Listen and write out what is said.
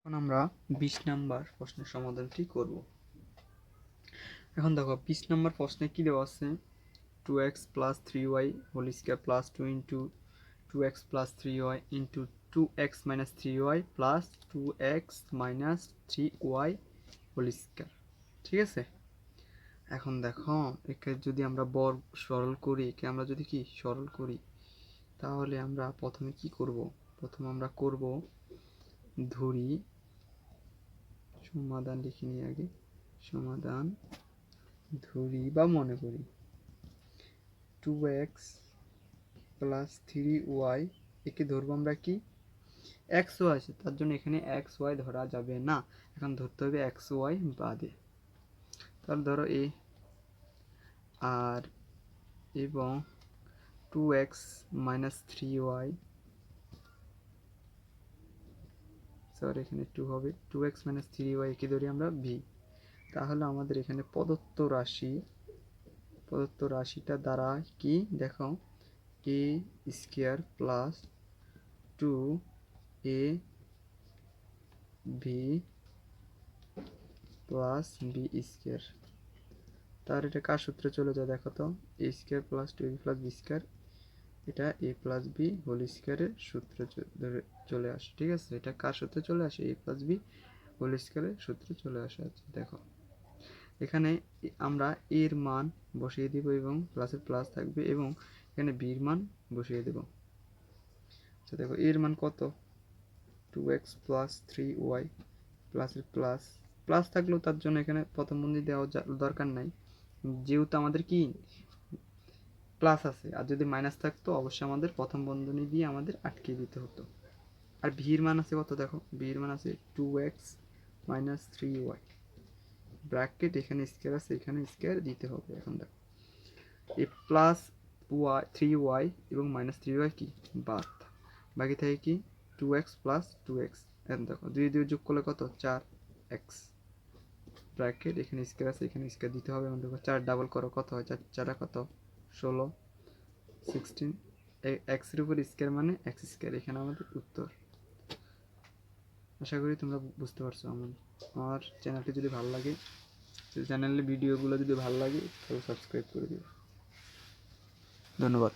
এখন আমরা 20 নাম্বার প্রশ্নের সমাধানটি করব। এখন দেখো 20 নাম্বার প্রশ্নে কি দেওয়া আছে, 2x plus 3y whole square plus 2 into 2x plus 3y into 2x minus 3y plus 2x minus 3y whole square. ঠিক আছে, এখন দেখো একে যদি আমরা বর্গ সরল করি, একে আমরা যদি কি সরল করি, তাহলে আমরা প্রথমে কি করব, প্রথমে আমরা করব ধরি সমাধান লিখে নিই আগে, সমাধান ধরি বা মনে করি 2x প্লাস 3y, একে ধরবো আমরা কি xy আছে, তার জন্য এখানে xy ধরা যাবে না, এখন ধরতে হবে xy বাদে। তাহলে ধরো এ আর এবং 2x মাইনাস 3y, সরি এখানে 2 হবে, 2x মাইনাস 3y একে ধরি আমরা v। তাহলে আমাদের এখানে প্রদত্ত রাশিটা দ্বারা কি দেখো, a square plus 2 a v plus b square, তার এটা কার সূত্রে চলে যায় দেখো তো, a square plus 2ab plus b square, এটা a প্লাস b হোল স্কয়ারের সূত্রে চলে আসে। ঠিক আছে, এটা কার সূত্রে চলে আসে, a প্লাস b হোল স্কয়ারের সূত্রে চলে আসে। আচ্ছা দেখো এখানে আমরা এর মান বসিয়ে দিব এবং প্লাসের প্লাস থাকবে এবং এখানে b এর মান বসিয়ে দেব। আচ্ছা দেখো এর মান কত, 2x প্লাস 3y প্লাসের প্লাস প্লাস থাকলেও তার জন্য এখানে প্রথম বন্ধনী দেওয়া দরকার নাই, যেহেতু আমাদের কি প্লাস আছে, আর যদি মাইনাস থাকতো অবশ্যই আমাদের প্রথম বন্ধনী দিয়ে আমাদের আটকে দিতে হতো। আর v এর মান আছে কত দেখো, v এর মান আছে 2x মাইনাস 3y ব্র্যাকেট, এখানে স্কয়ার আছে, এখানে স্কয়ার দিতে হবে। এখন দেখো এই প্লাস y 3y এবং মাইনাস 3y কি বাদ, বাকি থাকে কি 2x প্লাস 2x। এখন দেখো 2 যোগ করলে কত 4x ব্র্যাকেট, এখানে স্কয়ার আছে, এখানে স্কয়ার দিতে হবে। এবং দেখো 4 ডাবল করো কত হয়, 4 কত 16 16, x এর উপর স্কয়ার মানে x স্কয়ার, এখানে আমাদের উত্তর। আশা করি তোমরা বুঝতে পারছো। আমার চ্যানেলটি যদি ভালো লাগে, চ্যানেলের ভিডিওগুলো যদি ভালো লাগে তাহলে সাবস্ক্রাইব করে দিও। ধন্যবাদ।